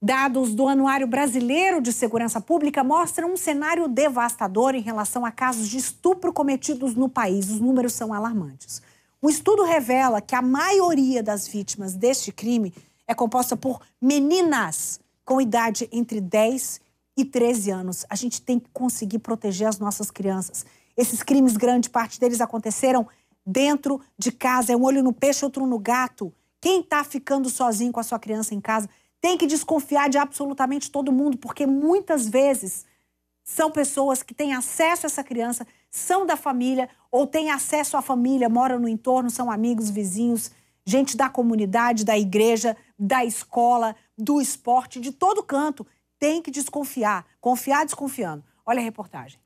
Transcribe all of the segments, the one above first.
Dados do Anuário Brasileiro de Segurança Pública mostram um cenário devastador em relação a casos de estupro cometidos no país. Os números são alarmantes. O estudo revela que a maioria das vítimas deste crime é composta por meninas com idade entre 10 e 13 anos. A gente tem que conseguir proteger as nossas crianças. Esses crimes, grande parte deles aconteceram dentro de casa. É um olho no peixe, outro no gato. Quem está ficando sozinho com a sua criança em casa tem que desconfiar de absolutamente todo mundo, porque muitas vezes são pessoas que têm acesso a essa criança, são da família ou têm acesso à família, moram no entorno, são amigos, vizinhos, gente da comunidade, da igreja, da escola, do esporte, de todo canto. Tem que desconfiar, confiar desconfiando. Olha a reportagem.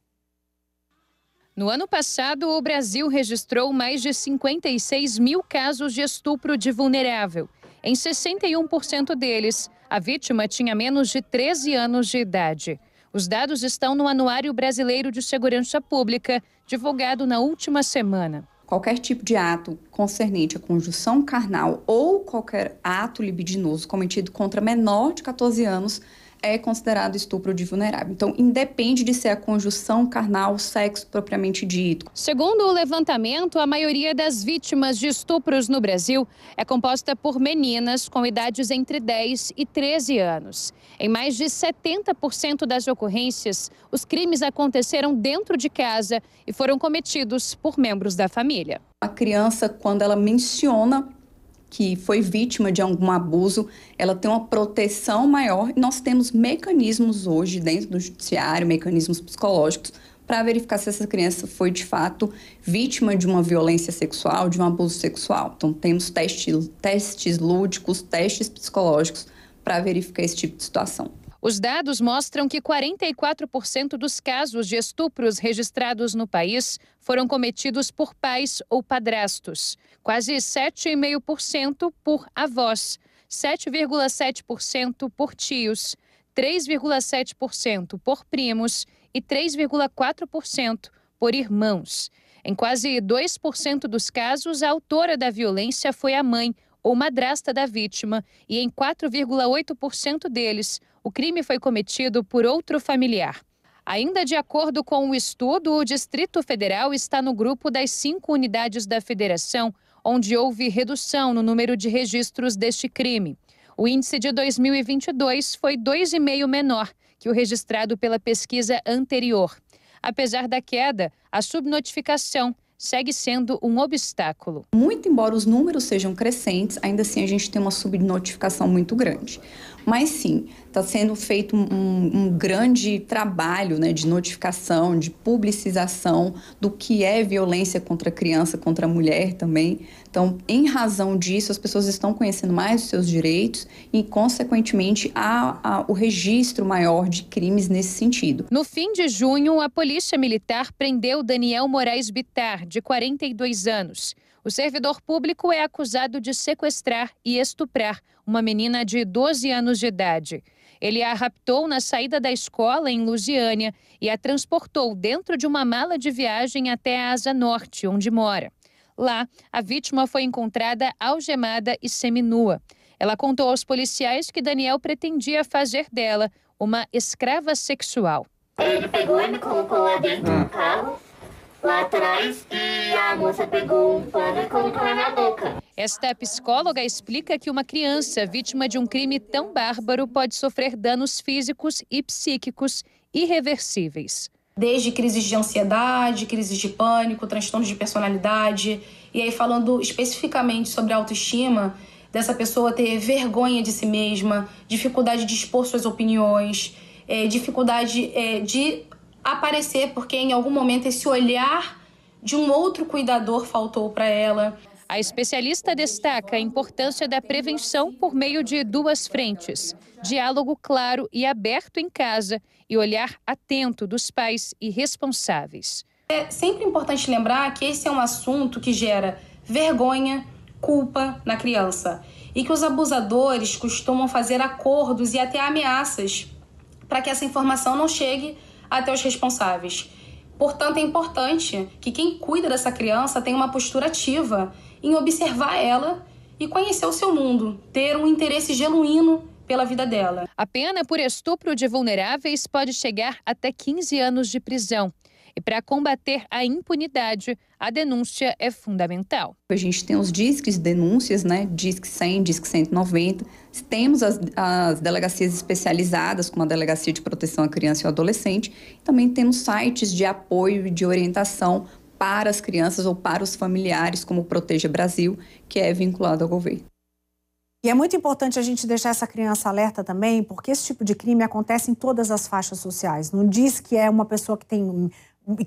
No ano passado, o Brasil registrou mais de 56 mil casos de estupro de vulnerável. Em 61% deles, a vítima tinha menos de 13 anos de idade. Os dados estão no Anuário Brasileiro de Segurança Pública, divulgado na última semana. Qualquer tipo de ato concernente à conjunção carnal ou qualquer ato libidinoso cometido contra menor de 14 anos é considerado estupro de vulnerável. Então, independe de ser a conjunção carnal, sexo propriamente dito. Segundo o levantamento, a maioria das vítimas de estupros no Brasil é composta por meninas com idades entre 10 e 13 anos. Em mais de 70% das ocorrências, os crimes aconteceram dentro de casa e foram cometidos por membros da família. A criança, quando ela menciona que foi vítima de algum abuso, ela tem uma proteção maior. E nós temos mecanismos hoje dentro do judiciário, mecanismos psicológicos, para verificar se essa criança foi, de fato, vítima de uma violência sexual, de um abuso sexual. Então, temos testes lúdicos, testes psicológicos para verificar esse tipo de situação. Os dados mostram que 44% dos casos de estupros registrados no país foram cometidos por pais ou padrastos, quase 7,5% por avós, 7,7% por tios, 3,7% por primos e 3,4% por irmãos. Em quase 2% dos casos, a autora da violência foi a mãe ou madrasta da vítima, e em 4,8% deles, o crime foi cometido por outro familiar. Ainda de acordo com o estudo, o Distrito Federal está no grupo das 5 unidades da federação, onde houve redução no número de registros deste crime. O índice de 2022 foi 2,5 menor que o registrado pela pesquisa anterior. Apesar da queda, a subnotificação segue sendo um obstáculo. Muito embora os números sejam crescentes, ainda assim a gente tem uma subnotificação muito grande. Mas sim, está sendo feito um grande trabalho, né, de notificação, de publicização do que é violência contra a criança, contra a mulher também. Então, em razão disso, as pessoas estão conhecendo mais os seus direitos e, consequentemente, há o registro maior de crimes nesse sentido. No fim de junho, a Polícia Militar prendeu Daniel Moraes Bittar, de 42 anos. O servidor público é acusado de sequestrar e estuprar uma menina de 12 anos de idade. Ele a raptou na saída da escola em Lusiânia e a transportou dentro de uma mala de viagem até a Asa Norte, onde mora. Lá, a vítima foi encontrada algemada e seminua. Ela contou aos policiais que Daniel pretendia fazer dela uma escrava sexual. Ele pegou e me colocou lá dentro do carro, lá atrás, e a moça pegou um pano e colocou na minha boca. Esta psicóloga explica que uma criança vítima de um crime tão bárbaro pode sofrer danos físicos e psíquicos irreversíveis. Desde crises de ansiedade, crises de pânico, transtornos de personalidade. E aí, falando especificamente sobre a autoestima, dessa pessoa ter vergonha de si mesma, dificuldade de expor suas opiniões, dificuldade de aparecer porque em algum momento esse olhar de um outro cuidador faltou para ela. A especialista destaca a importância da prevenção por meio de 2 frentes: diálogo claro e aberto em casa e olhar atento dos pais e responsáveis. É sempre importante lembrar que esse é um assunto que gera vergonha, culpa na criança e que os abusadores costumam fazer acordos e até ameaças para que essa informação não chegue até os responsáveis. Portanto, é importante que quem cuida dessa criança tenha uma postura ativa em observar ela e conhecer o seu mundo, ter um interesse genuíno pela vida dela. A pena por estupro de vulneráveis pode chegar até 15 anos de prisão. E para combater a impunidade, a denúncia é fundamental. A gente tem os disques de denúncias, né? Disque 100, Disque 190. Temos as delegacias especializadas, como a Delegacia de Proteção à Criança e ao Adolescente. Também temos sites de apoio e de orientação para as crianças ou para os familiares, como o Proteja Brasil, que é vinculado ao governo. E é muito importante a gente deixar essa criança alerta também, porque esse tipo de crime acontece em todas as faixas sociais. Não diz que é uma pessoa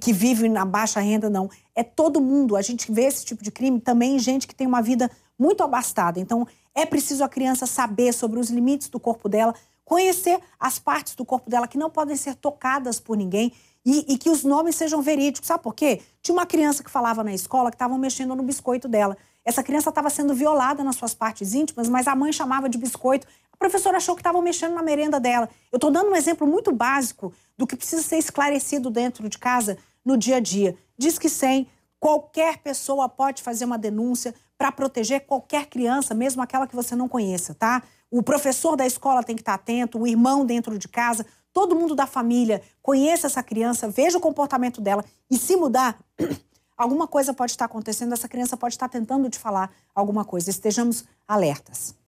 que vive na baixa renda, não. É todo mundo. A gente vê esse tipo de crime também em gente que tem uma vida muito abastada. Então, é preciso a criança saber sobre os limites do corpo dela, conhecer as partes do corpo dela que não podem ser tocadas por ninguém e que os nomes sejam verídicos. Sabe por quê? Tinha uma criança que falava na escola que estavam mexendo no biscoito dela. Essa criança estava sendo violada nas suas partes íntimas, mas a mãe chamava de biscoito. A professora achou que estavam mexendo na merenda dela. Eu estou dando um exemplo muito básico do que precisa ser esclarecido dentro de casa no dia a dia. Disque 100, qualquer pessoa pode fazer uma denúncia para proteger qualquer criança, mesmo aquela que você não conheça, tá? O professor da escola tem que estar atento, o irmão dentro de casa, todo mundo da família conheça essa criança, veja o comportamento dela e se mudar, alguma coisa pode estar acontecendo, essa criança pode estar tentando te falar alguma coisa. Estejamos alertas.